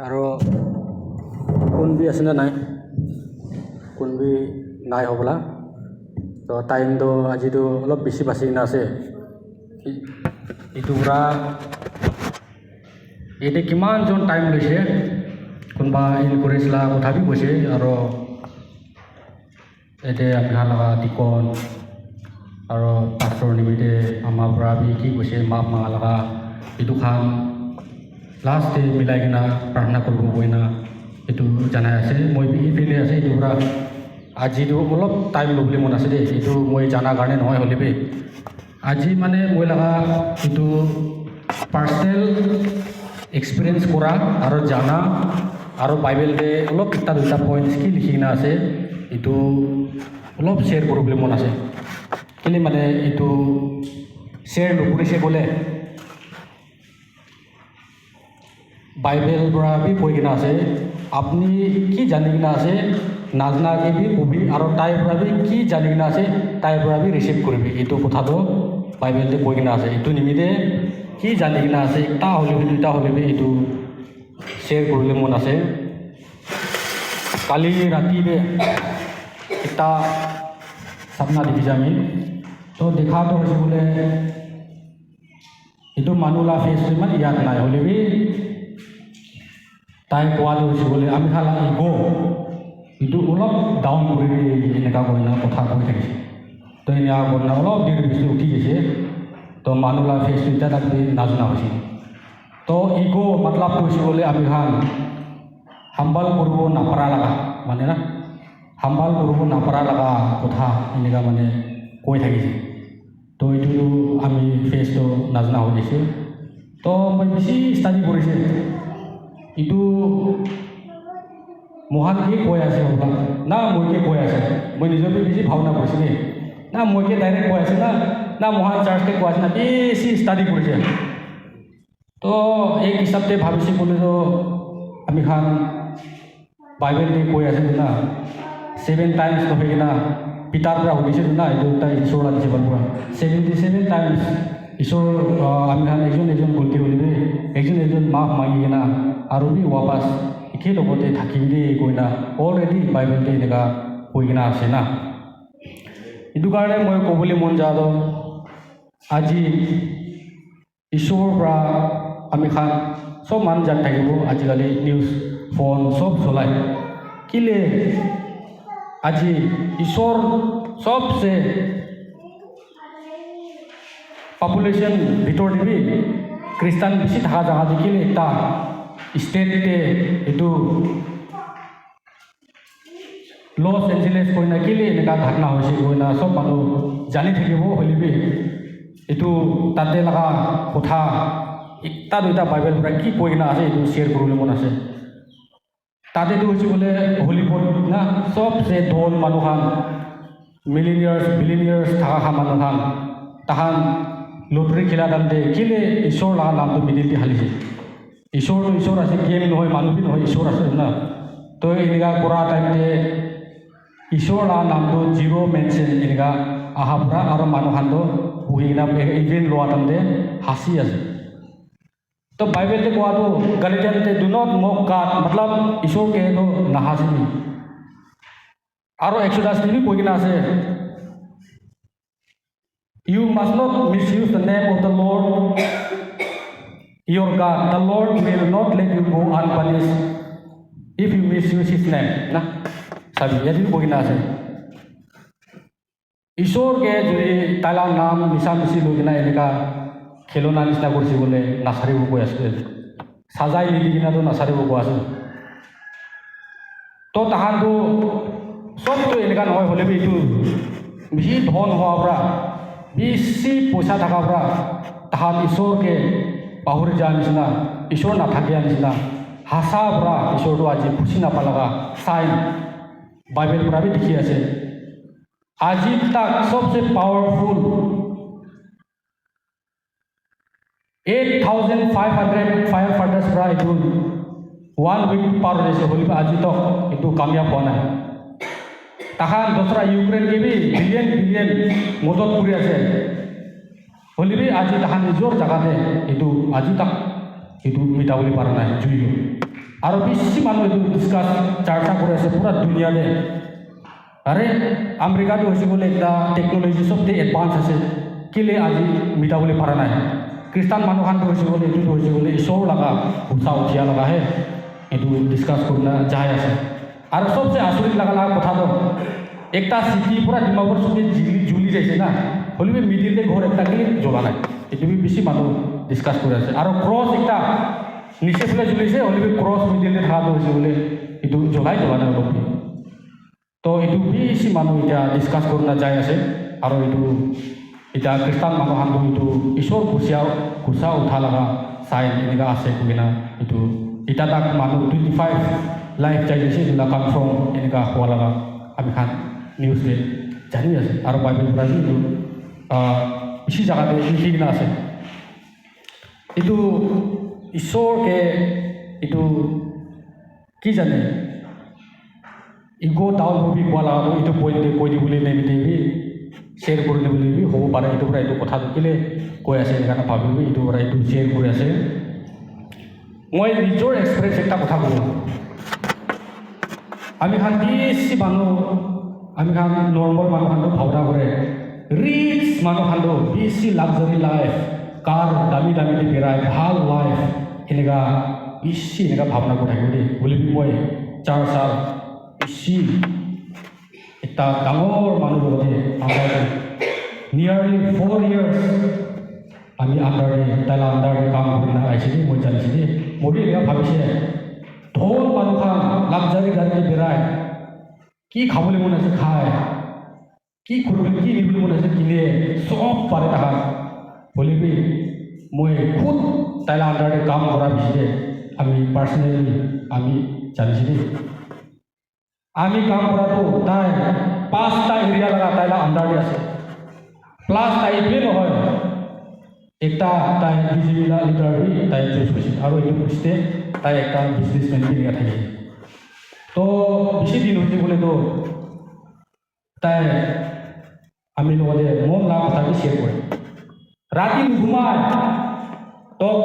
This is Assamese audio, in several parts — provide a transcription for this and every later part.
আৰু কোনবি আছে না নাই কোনবি নাই হ'বলা তো টাইমটো আজিতো অলপ বেছি বাচি কিনা আছে ইটো পুৰা এতিয়া কিমানজন টাইম লৈছে কোনোবা ইনকুৰেজলা কথা বি কৈছে আৰু এতিয়া আপোনাৰ লগা টিকন আৰু পাষ্টৰ নিমিতে আমাৰ পৰা বি কি কৈছে মাপ মাঙা লগা এইটো খান লাষ্ট মিলাই কিনা প্ৰাৰ্থনা কৰিব গৈ না এইটো জনাই আছে মই বি ইফালে আছে এইটো পুৰা আজিতো অলপ টাইম ল'বলৈ মন আছে দেই এইটো মই জনা কাৰণে নহয় হ'লে বি আজি মানে মই লগা এইটো পাৰ্চনেল এক্সপিৰিয়েঞ্চ কৰা আৰু জানা আৰু বাইবেলতে অলপ এটা দুটা পইণ্টছ কি লিখি কিনা আছে এইটো অলপ শ্বেয়াৰ কৰিবলৈ মন আছে কেলে মানে এইটো শ্বেয়াৰ নকৰিছে ক'লে বাইবেল পৰা বি কৈ কিনা আছে আপুনি কি জানি কিনা আছে নাজনাকে বি কবি আৰু তাইৰ পৰা বি কি জানি কিনা আছে তাইৰ পৰা বি ৰিচিভ কৰিবি এইটো কথাটো বাইবেলতে কৈ কিনা আছে এইটো নিমিতে কি জানি কিনা আছে এটা হ'লে বি দুটা হ'লে বি এইটো শ্বেয়াৰ কৰিবলৈ মন আছে কালি ৰাতিৰে এটা সপনা দেখিছে আমি তো দেখাটো হৈছে বোলে এইটো মানুহলা ফেচটো ইমান ইয়াত নাই হ'লে বি তাই কোৱাটো হৈছে বোলে আমি খালা ইগ' এইটো অলপ ডাউন কৰি এনেকুৱা কৰি না কথা কৈ থাকিছে তো এনেকুৱা কৰি না অলপ দেৰি বেছি উঠি গৈছে তো মানুহলা ফেচটো এতিয়া তাক নাজনা হৈছে তো ইগ' মতলবটো হৈছে বোলে আমি খান হাম্বাল কৰিব নাপাৰা লগা মানে না হাম্বাল কৰিব নাপাৰা লগা কথা এনেকুৱা মানে কৈ থাকিছে তো এইটো আমি ফেচটো নাজনা হৈ গৈছে তো মই বেছি ষ্টাডি কৰিছে এইটো মহানকে কৈ আছে হ'বা না মইকে কৈ আছে মই নিজকে বেছি ভাৱনা কৰিছোঁ দেই না মইকে ডাইৰেক্ট কৈ আছে না মহান চাৰ্চকে কৈ আছে না বেছি ষ্টাডি কৰিছে তো এই হিচাপতে ভাবিছে বোলে তো আমি খান বাইবেল দি কৈ আছে না 7 টাইমছ নহয় কিনা পিতাৰ পৰা সুধিছিল না এইটো এটা ঈশ্বৰ জীৱন পৰা 77 টাইমছ ঈশ্বৰ আমি খান এজন গলতি হ'লে দেই এজন মাফ মাগি কিনা আৰু বি ৱাপাছ একে লগতে থাকিবি দেই কৈ না অলৰেডি বাইবেলতে এনেকুৱা কৈ কিনা আছে না এইটো কাৰণে মই ক'বলৈ মন যাওঁ আজি ঈশ্বৰৰ পৰা আমি খান চব মানুহ জানি থাকিব আজিকালি নিউজ ফোন চব চলাই কেলে আজি ঈশ্বৰ চবচে পপুলেশ্যন ভিতৰত দিবি খ্ৰীষ্টান বেছি থকা জেগা দেখিলে এটা ষ্টেটতে এইটো লছ এঞ্জেলেছ কৈ না কেলে এনেকুৱা ঘটনা হৈছে কৈ না চব মানুহ জানি থাকিব হ'লিবি এইটো তাতে লগা কথা এটা দুটা বাইবেল পৰা কি কৈ কিনা আছে এইটো শ্বেয়াৰ কৰিবলৈ মন আছে তাতেতো হৈছে বোলে হলিউড না চবচে ধন মানুহখান বিলিনিয়াৰ্ছ থকা মানুহখান তাহান লটাৰী খেলা দামতে কেলে ঈশ্বৰ লগা নামটো মিডিলতে হালিছে ঈশ্বৰটো ঈশ্বৰ আছে গেম নহয় মানুহ বি নহয় ঈশ্বৰ আছে না তো এনেকুৱা কৰা টাইমতে ঈশ্বৰ লগা নামটো জিৰ' মেনশ্যন এনেকুৱা অহাৰ পৰা আৰু মানুহখানটো বহি কিনা ইভেণ্ট লোৱা টাইমতে সাঁচি আছে তো বাইবেলতে কোৱাটো গালিটিয়ানতে ডু নট মক গড মতলব ঈশ্বৰকে তো নাহাঁচিবি আৰু এক্সোডাছ বি কৈ কিনা আছে You must not misuse the name of the Lord your God. The Lord will not let you go unpunished if you misuse His name. Na, sabi, yadi ko ginasa. Ishor ke juri talang naam misam misi logina enika khelona nisna korsi bole nasari ko asbe. Sajai lidi gina to nasari ko asu. To tahan to sob to enika noy hole bi tu bishi dhon howa pra বেছি পইচা থকাৰ পৰা তাহাঁত ঈশ্বৰকে পাহৰি যোৱা নিচিনা ঈশ্বৰ নাথাকিয়া নিচিনা হাঁচা পৰা ঈশ্বৰটো আজি খুচি নাপালগা চাইন বাইবেল পৰা বি দেখি আছে আজি তাক চবচে পাৱাৰফুল 8,500 ফায়াৰফাইটাৰ্ছ পৰা এইটো 1 উইক পাৰ হৈ আছে হ'লে আজি তক এইটো কামিয়াব হোৱা নাই তাহান দোসৰা ইউক্ৰেন কে বি বিলিয়ন মদত কৰি আছে হ'লে বি আজি তাহান নিজৰ জাগাতে এইটো আজি তাক এইটো মিটাবলৈ পৰা নাই জুইটো আৰু বেছি মানুহ এইটো ডিছকাছ চৰ্চা কৰি আছে পুৰা দুনিয়াতে আৰে আমেৰিকাটো হৈছে বোলে এটা টেকন'লজি চবতে এডভান্স আছে কেলে আজি মিটাবলৈ পৰা নাই খ্ৰীষ্টান মানুহখানটো হৈছে বোলে এইটোতো হৈছে বোলে ঈশ্বৰ লগা উঠা উঠিয়া লগাহে এইটো ডিছকাছ কৰি যাই আছে আৰু চবচে আচৰিত লগা কথাটো একটা চিটি পুৰা ডিমাপুৰ চুটি জ্বলি যাইছে না হ'লেও মিডিলতে ঘৰ একটা কেলে জ্বলা নাই এইটো বেছি মানুহ ডিছকাছ কৰি আছে আৰু ক্ৰছ একটা নিচে ফালে জ্বলিছে হ'লেও ক্ৰছ মিডিলতে থকাটো হৈছে বোলে এইটো জ্বলা নাই অলপ তো এইটো বেছি মানুহ এতিয়া ডিছকাছ কৰি যাই আছে আৰু এইটো এতিয়া খ্ৰীষ্টান মানুহখানটো এইটো ঈশ্বৰ ঘুচা উঠা লগা চাই এনেকুৱা আছে কিনা এইটো এতিয়া তাক মানুহ 25 লাইফ যাই গৈছে এইবিলাক কনফাৰ্ম এনেকুৱা হোৱা লগা আমি খান নিউজতে জানি আছে আৰু বাইবেল পৰা এইটো বেছি জেগাতে লিখি কিনা আছে এইটো ঈশ্বৰকে এইটো কি জানে ইগো ডাউন হবি কোৱা লগাটো এইটো পইণ্টে কৈ দিবলৈ নেবিবি শ্বেয়াৰ কৰি দিবলৈ হ'ব পাৰে এইটোৰ পৰা এইটো কথা কেলে কৈ আছে সেইকাৰণে ভাবিবি এইটোৰ পৰা এইটো শ্বেয়াৰ কৰি আছে মই নিজৰ এক্সপিৰিয়েঞ্চ এটা কথা কওঁ আমি খান বেছি মানুহ আমি খান নৰ্মেল মানুহখানটো ভাৱনা কৰে ৰিচ মানুহখানটো বেছি লাক্সাৰী লাইফ কাৰ দামী দি বেৰাই ভাল লাইফ এনেকুৱা বেছি এনেকুৱা ভাৱনা কৰি থাকিব দেই বুলি মই 4 সাল বেছি এটা ডাঙৰ মানুহ লগতে আমাৰ নিয়াৰলি 4 years আমি তাইলা আণ্ডাৰে কাম কৰি আহিছিলোঁ মই জানিছিলোঁ মই এনেকুৱা ভাবিছে ধন মানুহখান লাক্সাৰী গাড়ীতে বেৰাই কি খাবলৈ মন আছে খায় কি কৰিবলৈ কি নিবলৈ মন আছে কিনে চব পাৰে তাহাঁত হ'লেবি মই খুদ তাইলা আণ্ডাৰে কাম কৰা বিচাৰে আমি পাৰ্চনেলি আমি জানিছিলোঁ আমি কাম কৰাটো তাই 5টা এৰিয়া লগা তাইলা আণ্ডাৰে আছে প্লাছ তাই এইটোৱে নহয় একটা তাই বিজেপিলা লিডাৰ তাই চুজ কৰিছিল আৰু এইটো কৰিছে তাই একটা বিজনেছমেন এনেকুৱা থাকে তো বেছি দিন হৈছে বোলেতো তাই আমি লগতে মন লগা কথাটো শ্বেয়াৰ কৰে ৰাতি নুঘুমাই টক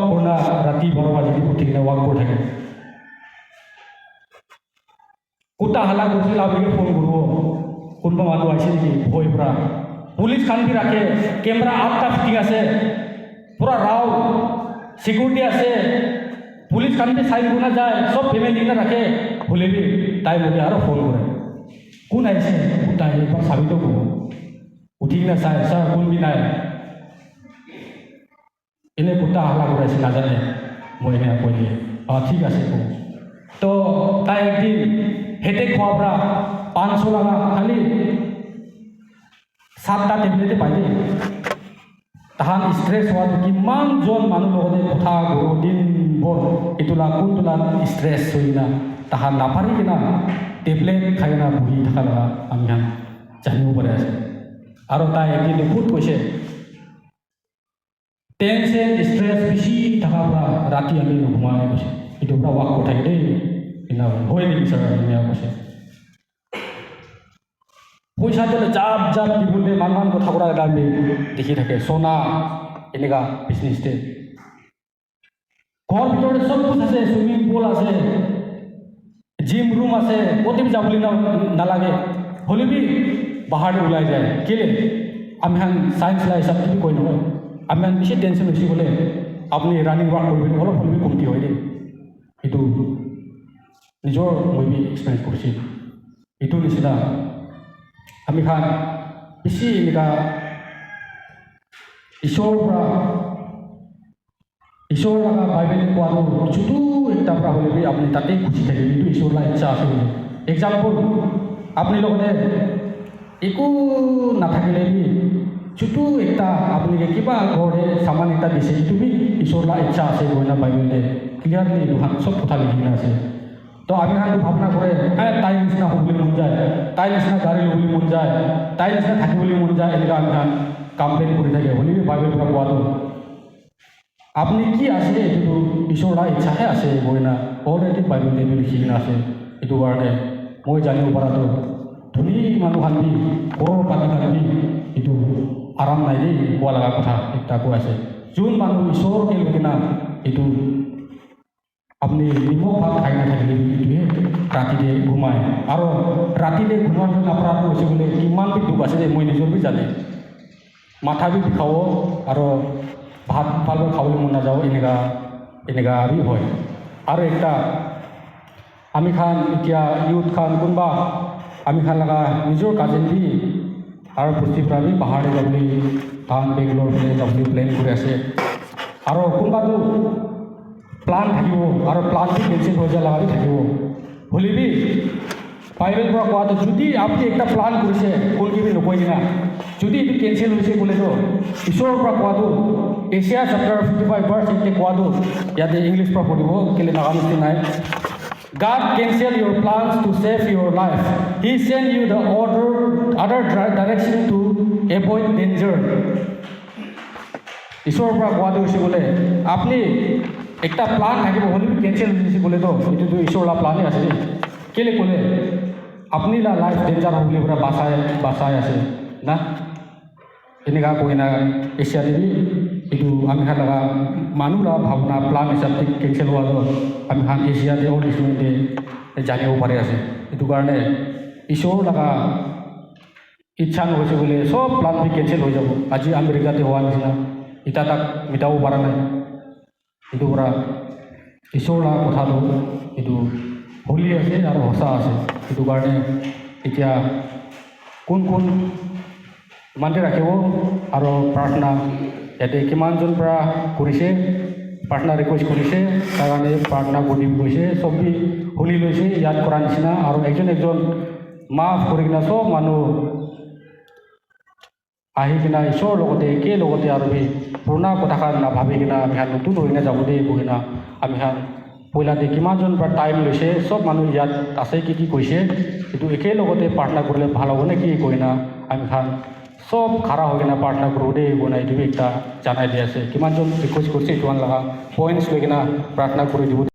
কৰোণা ৰাতি 12 বাজি উঠি কিনে ৱাক কৰি থাকে কোটা হালা কৰিছিল আমিকে ফোন কৰিব কোনোবা মানুহ আহিছে নেকি ভয়ৰ পৰা পুলিচ খান বি ৰাখে কেমেৰা 8টা ফিটিং আছে পুৰা ৰাও সিকিউৰিটি আছে পুলিচ খান বি চাই গুণা যায় সব ফেমিলি কিনে ৰাখে হ'লেবি তাই মোক আৰু ফোন কৰে কোন আহিছে তাই এবাৰ চাবিতো ক'ব উঠি কিনে চাই ছাৰ কোন বি নাই এনে কোটা হালা কৰাইছে নাজানে মই এনে কৈ দিয়ে ঠিক আছে কওঁ তো তাই একদিন হেঁটে খোৱাৰ পৰা 500 লগা খালি 7টা টেবলেটে পাই দেই তাহান ষ্ট্ৰেছ হোৱাটো কিমানজন মানুহ লগতে কথা দিনবোৰ এইটোলা কোনটোলা ষ্ট্ৰেছ হৈ কিনা তাহান নাপাৰি কিনা টেবলেট খাই কিনা বহি থকা লগা আমি জানিব পাৰে আছে আৰু তাই একদিন বহুত কৈছে টেনশ্যন ষ্ট্ৰেছ বেছি থকাৰ পৰা ৰাতি আমি নুঘুমাই কৈছে এইটোৰ পৰা ৱাক কৰি থাকে দেই কিনা হৈ নিবিচাৰে এনেকুৱা কৈছে পইচা দিলে জাপ দিবলৈ মানুহমান কথা কৰা এটা আমি দেখি থাকে সোনা এনেকুৱা বিজনেছতে ঘৰ ভিতৰতে চব বস্তু আছে চুইমিং পুল আছে জিম ৰুম আছে ক'তো যাবলৈ নালাগে হ'লেবি বাহিৰলৈ ওলাই যায় কেলে আমি চায়েন্স লাই হিচাপ কি কৈ নহয় আমি বেছি টেনশ্যন হৈছে বোলে আপুনি ৰানিং ৱাক কৰিব অলপ হ'লেবি কমতি হয় দেই এইটো নিজৰ মই এক্সপিৰিয়েঞ্চ কৰিছিল এইটো নিচিনা আমি খান বেছি এনেকুৱা ঈশ্বৰৰ লগা বাইবেলে কোৱাটো যটো একটা পৰা হ'লে আপুনি তাতেই খুচি থাকিব এইটো ঈশ্বৰৰ ইচ্ছা আছে বুলি এক্সাম্পল আপুনি লগতে একো নাথাকিলে যটো একটা আপুনি কিবা ঘৰতে সামান এটা দিছে এইটো বি ঈশ্বৰৰ ইচ্ছা আছে গৈ না বাইবেলে ক্লিয়াৰলি এইটো চব কথা লিখি কিনে আছে তো আমি ভাৱনা কৰে তাই নিচিনা হ'বলৈ মন যায় তাই নিচিনা গাড়ী ল'বলৈ মন যায় তাই নিচিনা থাকিবলৈ মন যায় এনেকুৱা আমি কমপ্লেইন কৰি থাকে হ'লেও বাইবেল পৰা কোৱাটো আপুনি কি আছে এইটো ঈশ্বৰৰ ইচ্ছাহে আছে গৈ না অলৰেডি বাইবেল এইটো লিখি কিনে আছে এইটো কাৰণে মই জানিব পৰাটো ধনী মানুহ আনবি ঘৰৰ পাতি আনবি এইটো আৰাম নাই দেই কোৱা লগা কথা একটা কৈ আছে যোন মানুহ ঈশ্বৰকে লৈ কিনা এইটো আপনি নিমখ ভাত খাই নাথাকিলে এইটোৱে ৰাতিতে ঘুমায় আৰু ৰাতিতে ঘুমাৰ আপোনাৰটো হৈছে বোলে কিমান বি দুখ আছে যে মই নিজৰ বি জানে মাথা বি বিষাব আৰু ভাত ভালকৈ খাবলৈ মন নাযাব এনেকা বি হয় আৰু একটা আমি খান এতিয়া ইউথ খান কোনোবা আমি খান লগা নিজৰ কাজেন বি আৰু বস্তিৰ পৰা বি পাহাৰলৈ যাবলৈ টাউন বেংগলোৰ ফালে যাবলৈ প্লেন কৰি আছে আৰু কোনোবাটো প্লান থাকিব আৰু প্লানটো কেঞ্চেল হৈ যোৱা লগাবি থাকিব হ'লেবি বাইবেল পৰা কোৱাটো যদি আপুনি একটা প্লান কৰিছে কোনকিবি নকয় কিনা যদি এইটো কেঞ্চেল হৈছে বোলেতো ঈশ্বৰৰ পৰা কোৱাটো এছিয়া চেপ্টাৰ 55 ভাৰ্চ 8 কোৱাটো ইয়াতে ইংলিছ পৰা পঢ়িব কেলে নাগামিষ্টি নাই God cancel your plans to save your life. He send you the other direction to avoid danger. ঈশ্বৰৰ পৰা কোৱাটো হৈছে বোলে আপুনি একটা প্লান থাকিব হ'লেও কেঞ্চেল হৈছে বোলেতো এইটোতো ঈশ্বৰৰ প্লানে আছে কেলে ক'লে আপুনি লাইফ ডেঞ্জাৰ হ'বলৈ পৰা বাচাই আছে না এনেকা কৈ না এছিয়া দেৱী এইটো আমি খান লগা মানুহলা ভাৱনা প্লান হিচাপে কেঞ্চেল হোৱা আমি খান এছিয়াতে অল ষ্টুডেণ্টে জানিব পাৰে আছে এইটো কাৰণে ঈশ্বৰৰ লগা ইচ্ছা নহৈছে বোলে চব প্লান বি কেঞ্চেল হৈ যাব আজি আমেৰিকাতে হোৱা নিচিনা ইটা তাক মিটাব পৰা নাই এইটো পৰা ঈশ্বৰৰ লগা কথাটো এইটো হলি আছে আৰু সঁচা আছে সেইটো কাৰণে এতিয়া কোন মানতে ৰাখিব আৰু প্ৰাৰ্থনা ইয়াতে কিমানজন পৰা কৰিছে প্ৰাৰ্থনা ৰিকুৱেষ্ট কৰিছে তাৰ কাৰণে প্ৰাৰ্থনা কৰি গৈছে চবেই শুনি লৈছে ইয়াত কৰা নিচিনা আৰু একজন মাফ কৰি কিনা চব মানুহ আহি কিনা ঈশ্বৰৰ লগতে একেলগতে আৰু এই পুৰণা কথাষাৰ নাভাবি কিনা আমি নতুন হৈ কিনা যাব দেই কিনা আমি পইলাতে কিমানজন পৰা টাইম লৈছে চব মানুহ ইয়াত আছে কি কৈছে এইটো একেলগতে প্ৰাৰ্থনা কৰিলে ভাল হ'ব নে কি কৈ না আমি চব খাৰা হৈ কিনা প্ৰাৰ্থনা কৰোঁ দেই বনাই এইটো একটা জানাই দি আছে কিমানজন ৰিকুৱেষ্ট কৰিছে এইটো লগা পইণ্টছ লৈ কিনা প্ৰাৰ্থনা কৰি দিব